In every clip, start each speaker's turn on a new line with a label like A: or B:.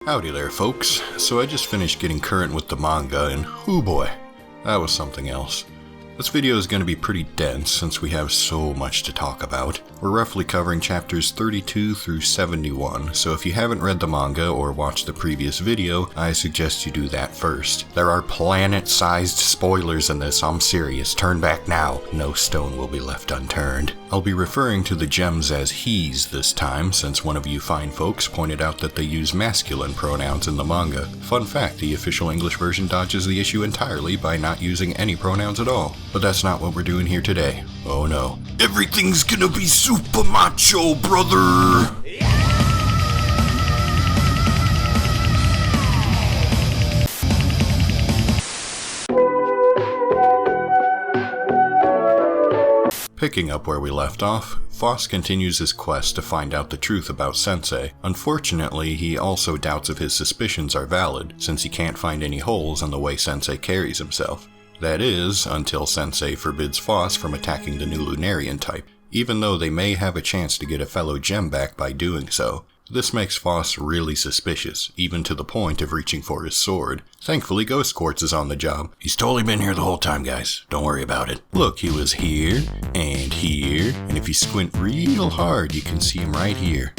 A: Howdy there, folks. So I just finished getting current with the manga, and hoo boy, that was something else. This video is going to be pretty dense since we have so much to talk about. We're roughly covering chapters 32 through 71, so if you haven't read the manga or watched the previous video, I suggest you do that first. There are planet-sized spoilers in this, I'm serious. Turn back now. No stone will be left unturned. I'll be referring to the gems as he's this time, since one of you fine folks pointed out that they use masculine pronouns in the manga. Fun fact, the official English version dodges the issue entirely by not using any pronouns at all. But that's not what we're doing here today. Oh no. Everything's gonna be super macho, brother! Picking up where we left off, Phos continues his quest to find out the truth about Sensei. Unfortunately, he also doubts if his suspicions are valid, since he can't find any holes in the way Sensei carries himself. That is, until Sensei forbids Phos from attacking the new Lunarian type, even though they may have a chance to get a fellow gem back by doing so. This makes Phos really suspicious, even to the point of reaching for his sword. Thankfully, Ghost Quartz is on the job. He's totally been here the whole time, guys. Don't worry about it. Look, he was here, and if you squint real hard, you can see him right here.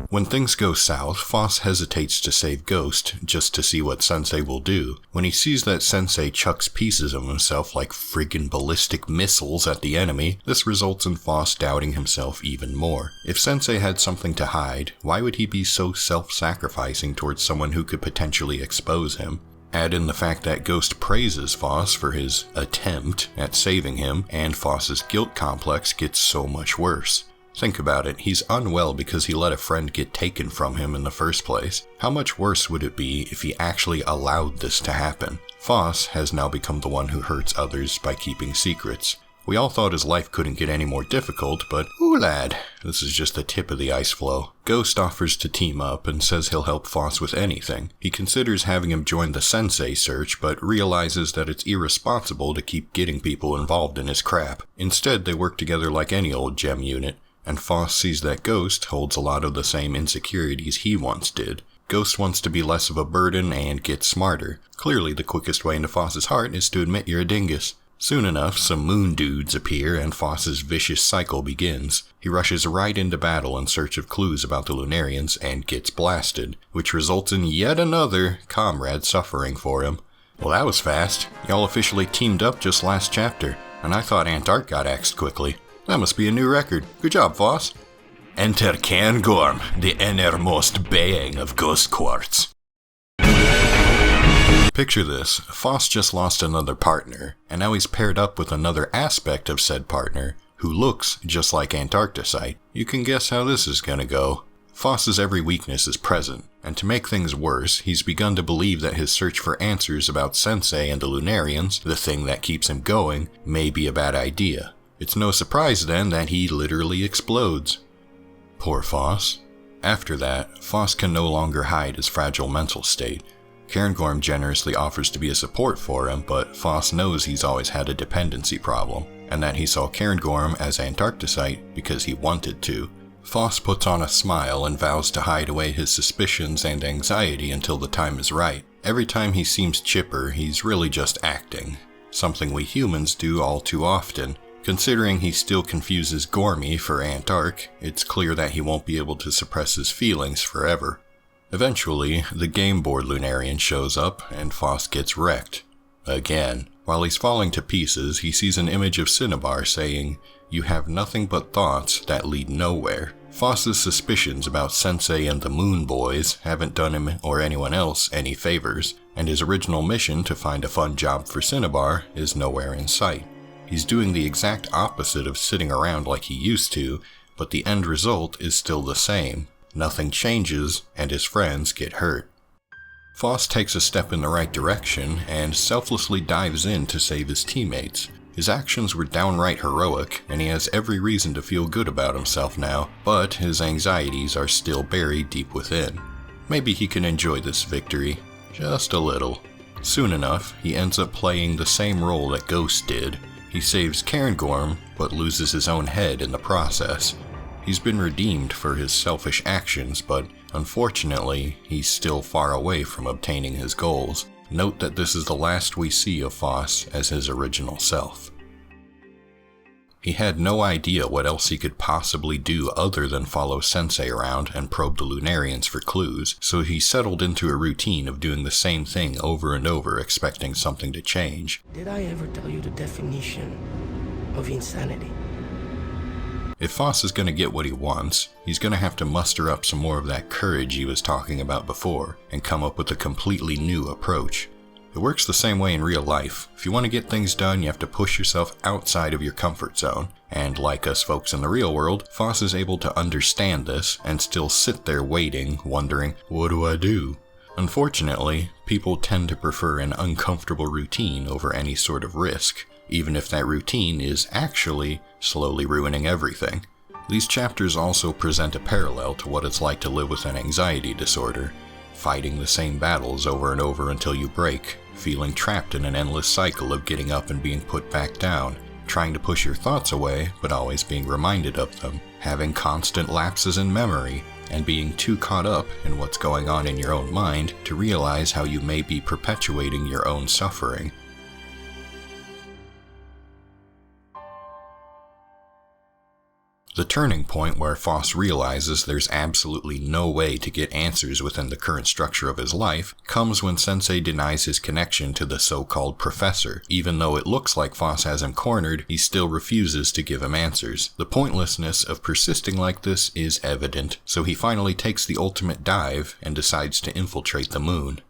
A: When things go south, Phos hesitates to save Ghost, just to see what Sensei will do. When he sees that Sensei chucks pieces of himself like friggin' ballistic missiles at the enemy, this results in Phos doubting himself even more. If Sensei had something to hide, why would he be so self-sacrificing towards someone who could potentially expose him? Add in the fact that Ghost praises Phos for his attempt at saving him, and Phos's guilt complex gets so much worse. Think about it, he's unwell because he let a friend get taken from him in the first place. How much worse would it be if he actually allowed this to happen? Phos has now become the one who hurts others by keeping secrets. We all thought his life couldn't get any more difficult, but ooh lad, this is just the tip of the ice floe. Ghost offers to team up and says he'll help Phos with anything. He considers having him join the Sensei search, but realizes that it's irresponsible to keep getting people involved in his crap. Instead, they work together like any old gem unit. And Phos sees that Ghost holds a lot of the same insecurities he once did. Ghost wants to be less of a burden and get smarter. Clearly, the quickest way into Phos's heart is to admit you're a dingus. Soon enough, some moon dudes appear and Phos's vicious cycle begins. He rushes right into battle in search of clues about the Lunarians and gets blasted, which results in yet another comrade suffering for him. Well, that was fast. Y'all officially teamed up just last chapter, and I thought Antark got axed quickly. That must be a new record. Good job, Phos. Enter Cairngorm, the innermost being of Ghost Quartz. Picture this, Phos just lost another partner, and now he's paired up with another aspect of said partner, who looks just like Antarcticite. You can guess how this is gonna go. Phos's every weakness is present, and to make things worse, he's begun to believe that his search for answers about Sensei and the Lunarians, the thing that keeps him going, may be a bad idea. It's no surprise then that he literally explodes. Poor Phos. After that, Phos can no longer hide his fragile mental state. Cairngorm generously offers to be a support for him, but Phos knows he's always had a dependency problem, and that he saw Cairngorm as Antarcticite because he wanted to. Phos puts on a smile and vows to hide away his suspicions and anxiety until the time is right. Every time he seems chipper, he's really just acting, something we humans do all too often. Considering he still confuses Gormy for Antark, it's clear that he won't be able to suppress his feelings forever. Eventually, the game board Lunarian shows up, and Phos gets wrecked. Again. While he's falling to pieces, he sees an image of Cinnabar saying, "You have nothing but thoughts that lead nowhere." Phos's suspicions about Sensei and the Moon Boys haven't done him or anyone else any favors, and his original mission to find a fun job for Cinnabar is nowhere in sight. He's doing the exact opposite of sitting around like he used to, but the end result is still the same. Nothing changes, and his friends get hurt. Phos takes a step in the right direction and selflessly dives in to save his teammates. His actions were downright heroic, and he has every reason to feel good about himself now, but his anxieties are still buried deep within. Maybe he can enjoy this victory, just a little. Soon enough, he ends up playing the same role that Ghost did. He saves Cairngorm, but loses his own head in the process. He's been redeemed for his selfish actions, but unfortunately, he's still far away from obtaining his goals. Note that this is the last we see of Phos as his original self. He had no idea what else he could possibly do other than follow Sensei around and probe the Lunarians for clues, so he settled into a routine of doing the same thing over and over, expecting something to change.
B: Did I ever tell you the definition of insanity?
A: If Phos is going to get what he wants, he's going to have to muster up some more of that courage he was talking about before, and come up with a completely new approach. It works the same way in real life. If you want to get things done, you have to push yourself outside of your comfort zone. And like us folks in the real world, Phos is able to understand this and still sit there waiting, wondering, what do I do? Unfortunately, people tend to prefer an uncomfortable routine over any sort of risk, even if that routine is actually slowly ruining everything. These chapters also present a parallel to what it's like to live with an anxiety disorder, fighting the same battles over and over until you break, feeling trapped in an endless cycle of getting up and being put back down, trying to push your thoughts away but always being reminded of them, having constant lapses in memory, and being too caught up in what's going on in your own mind to realize how you may be perpetuating your own suffering. The turning point where Phos realizes there's absolutely no way to get answers within the current structure of his life comes when Sensei denies his connection to the so-called professor. Even though it looks like Phos has him cornered, he still refuses to give him answers. The pointlessness of persisting like this is evident, so he finally takes the ultimate dive and decides to infiltrate the moon.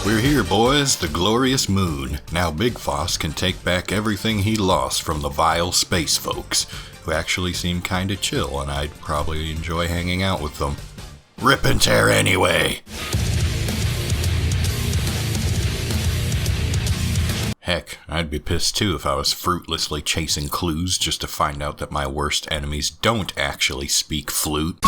A: We're here, boys, the glorious moon. Now Big Phos can take back everything he lost from the vile space folks, who actually seem kinda chill, and I'd probably enjoy hanging out with them. Rip and tear anyway! Heck, I'd be pissed too if I was fruitlessly chasing clues just to find out that my worst enemies don't actually speak flute.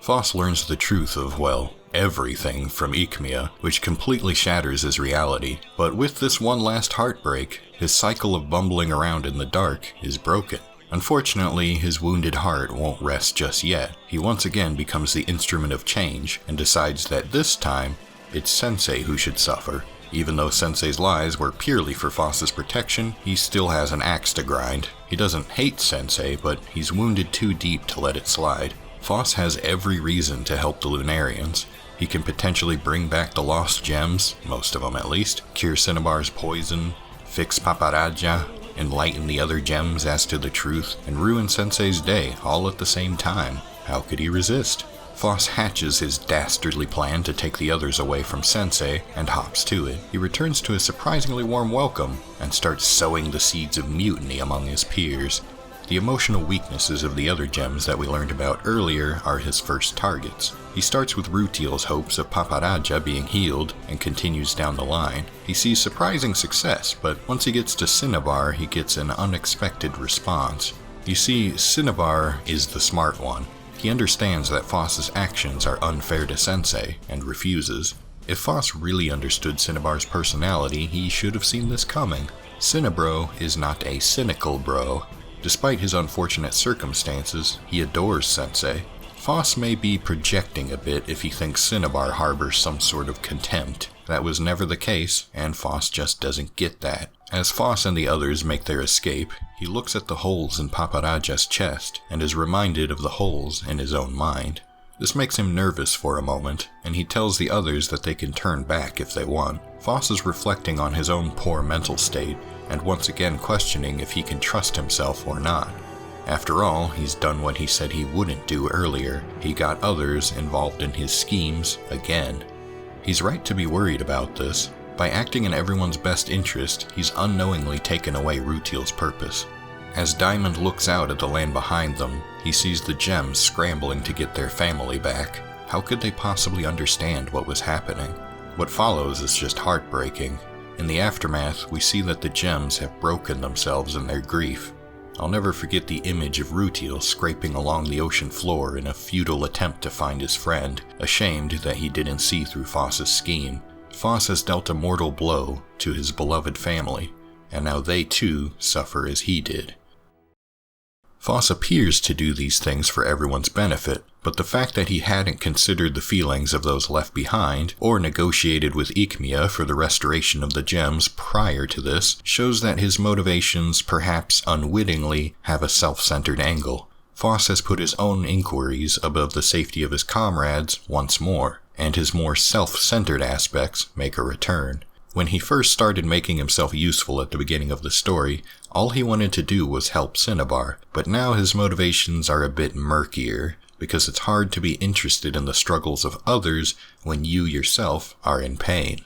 A: Phos learns the truth of, well, everything from Ikmiya, which completely shatters his reality. But with this one last heartbreak, his cycle of bumbling around in the dark is broken. Unfortunately, his wounded heart won't rest just yet. He once again becomes the instrument of change and decides that this time, it's Sensei who should suffer. Even though Sensei's lies were purely for Phos's protection, he still has an axe to grind. He doesn't hate Sensei, but he's wounded too deep to let it slide. Phos has every reason to help the Lunarians. He can potentially bring back the lost gems, most of them at least, cure Cinnabar's poison, fix Paparaja, enlighten the other gems as to the truth, and ruin Sensei's day all at the same time. How could he resist? Phos hatches his dastardly plan to take the others away from Sensei and hops to it. He returns to a surprisingly warm welcome and starts sowing the seeds of mutiny among his peers. The emotional weaknesses of the other gems that we learned about earlier are his first targets. He starts with Rutiel's hopes of Paparaja being healed and continues down the line. He sees surprising success, but once he gets to Cinnabar, he gets an unexpected response. You see, Cinnabar is the smart one. He understands that Phos's actions are unfair to Sensei and refuses. If Phos really understood Cinnabar's personality, he should have seen this coming. Cinnabro is not a cynical bro. Despite his unfortunate circumstances, he adores Sensei. Phos may be projecting a bit if he thinks Cinnabar harbors some sort of contempt. That was never the case, and Phos just doesn't get that. As Phos and the others make their escape, he looks at the holes in Paparaja's chest and is reminded of the holes in his own mind. This makes him nervous for a moment, and he tells the others that they can turn back if they want. Phos is reflecting on his own poor mental state, and once again questioning if he can trust himself or not. After all, he's done what he said he wouldn't do earlier. He got others involved in his schemes again. He's right to be worried about this. By acting in everyone's best interest, he's unknowingly taken away Rutiel's purpose. As Diamond looks out at the land behind them, he sees the gems scrambling to get their family back. How could they possibly understand what was happening? What follows is just heartbreaking. In the aftermath, we see that the gems have broken themselves in their grief. I'll never forget the image of Rutiel scraping along the ocean floor in a futile attempt to find his friend, ashamed that he didn't see through Phos's scheme. Phos has dealt a mortal blow to his beloved family, and now they too suffer as he did. Phos appears to do these things for everyone's benefit, but the fact that he hadn't considered the feelings of those left behind, or negotiated with Ikmiya for the restoration of the gems prior to this, shows that his motivations, perhaps unwittingly, have a self-centered angle. Phos has put his own inquiries above the safety of his comrades once more, and his more self-centered aspects make a return. When he first started making himself useful at the beginning of the story, all he wanted to do was help Cinnabar, but now his motivations are a bit murkier, because it's hard to be interested in the struggles of others when you yourself are in pain.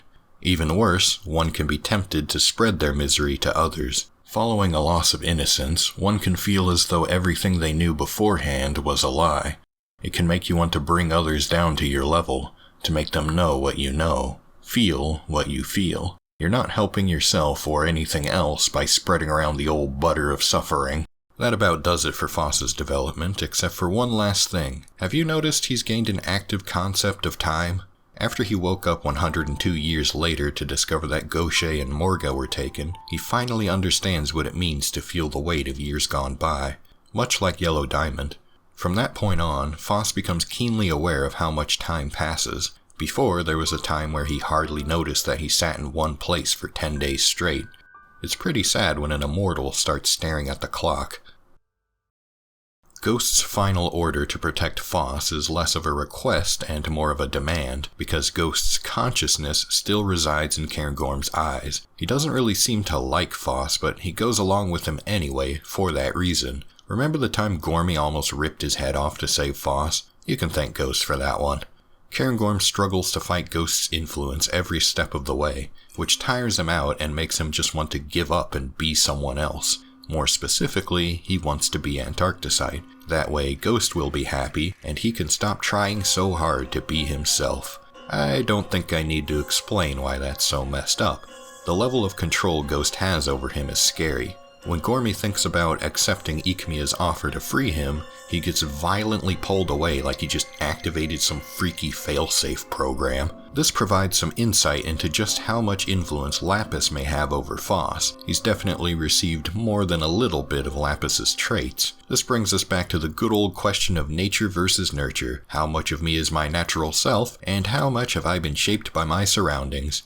A: Even worse, one can be tempted to spread their misery to others. Following a loss of innocence, one can feel as though everything they knew beforehand was a lie. It can make you want to bring others down to your level, to make them know what you know. Feel what you feel. You're not helping yourself or anything else by spreading around the old butter of suffering. That about does it for Phos's development, except for one last thing. Have you noticed he's gained an active concept of time? After he woke up 102 years later to discover that Gaucher and Morga were taken, he finally understands what it means to feel the weight of years gone by, much like Yellow Diamond. From that point on, Phos becomes keenly aware of how much time passes. Before, there was a time where he hardly noticed that he sat in one place for 10 days straight. It's pretty sad when an immortal starts staring at the clock. Ghost's final order to protect Phos is less of a request and more of a demand, because Ghost's consciousness still resides in Cairngorm's eyes. He doesn't really seem to like Phos, but he goes along with him anyway for that reason. Remember the time Gormy almost ripped his head off to save Phos? You can thank Ghost for that one. Cairngorm struggles to fight Ghost's influence every step of the way, which tires him out and makes him just want to give up and be someone else. More specifically, he wants to be Antarcticite. That way, Ghost will be happy, and he can stop trying so hard to be himself. I don't think I need to explain why that's so messed up. The level of control Ghost has over him is scary. When Gormy thinks about accepting Ikmiya's offer to free him, he gets violently pulled away like he just activated some freaky failsafe program. This provides some insight into just how much influence Lapis may have over Phos. He's definitely received more than a little bit of Lapis's traits. This brings us back to the good old question of nature versus nurture. How much of me is my natural self, and how much have I been shaped by my surroundings?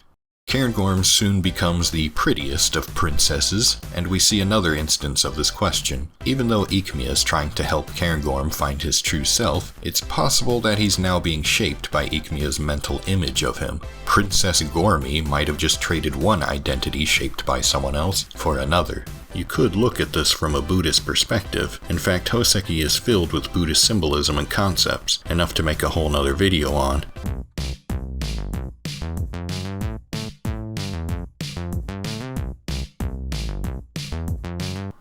A: Cairngorm soon becomes the prettiest of princesses, and we see another instance of this question. Even though Ikmiya is trying to help Cairngorm find his true self, it's possible that he's now being shaped by Ikmiya's mental image of him. Princess Gormy might have just traded one identity shaped by someone else for another. You could look at this from a Buddhist perspective. In fact, Houseki is filled with Buddhist symbolism and concepts, enough to make a whole nother video on.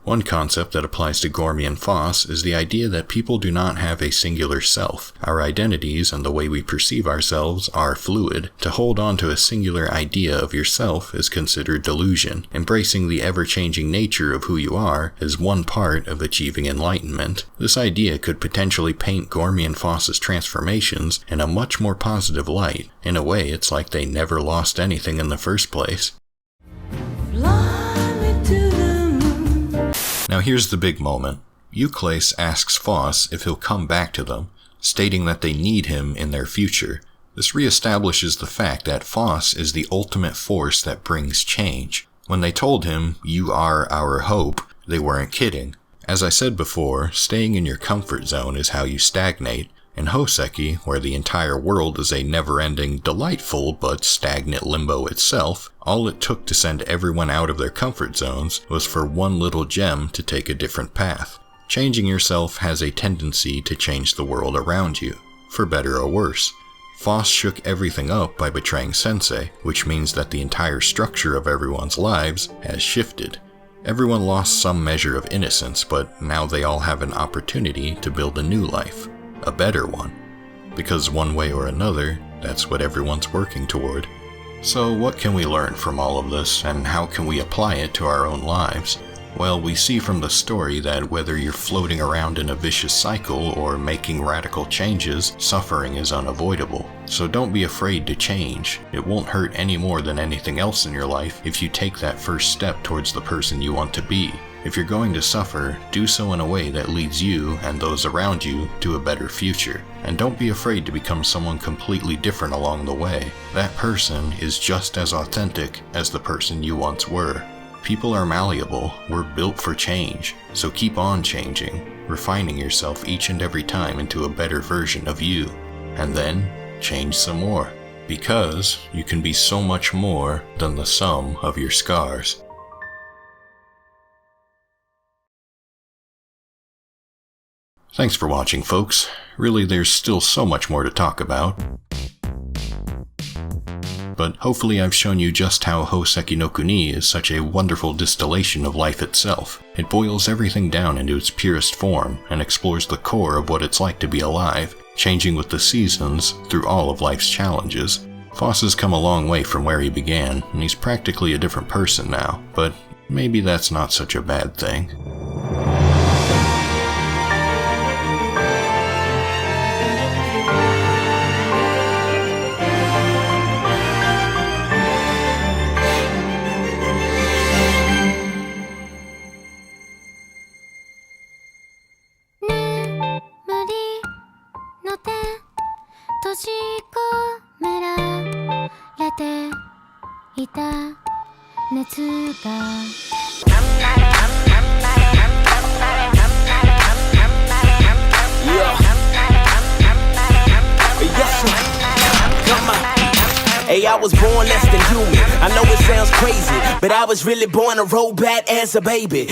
A: One concept that applies to Gormy and Phos is the idea that people do not have a singular self. Our identities and the way we perceive ourselves are fluid. To hold on to a singular idea of yourself is considered delusion. Embracing the ever-changing nature of who you are is one part of achieving enlightenment. This idea could potentially paint Gormy and Phos's transformations in a much more positive light. In a way, it's like they never lost anything in the first place. Now here's the big moment. Euclase asks Phos if he'll come back to them, stating that they need him in their future. This reestablishes the fact that Phos is the ultimate force that brings change. When they told him, "You are our hope," they weren't kidding. As I said before, staying in your comfort zone is how you stagnate. In Houseki, where the entire world is a never-ending, delightful but stagnant limbo itself, all it took to send everyone out of their comfort zones was for one little gem to take a different path. Changing yourself has a tendency to change the world around you, for better or worse. Phos shook everything up by betraying Sensei, which means that the entire structure of everyone's lives has shifted. Everyone lost some measure of innocence, but now they all have an opportunity to build a new life. A better one. Because one way or another, that's what everyone's working toward. So what can we learn from all of this, and how can we apply it to our own lives? Well, we see from the story that whether you're floating around in a vicious cycle or making radical changes, suffering is unavoidable. So don't be afraid to change. It won't hurt any more than anything else in your life if you take that first step towards the person you want to be. If you're going to suffer, do so in a way that leads you and those around you to a better future. And don't be afraid to become someone completely different along the way. That person is just as authentic as the person you once were. People are malleable, we're built for change, so keep on changing, refining yourself each and every time into a better version of you. And then, change some more. Because you can be so much more than the sum of your scars. Thanks for watching, folks. Really, there's still so much more to talk about. But hopefully I've shown you just how Houseki no Kuni is such a wonderful distillation of life itself. It boils everything down into its purest form and explores the core of what it's like to be alive, changing with the seasons through all of life's challenges. Phos has come a long way from where he began, and he's practically a different person now, but maybe that's not such a bad thing.
C: Hey, I was born less than human. I know it sounds crazy, but I was really born a robot as a baby.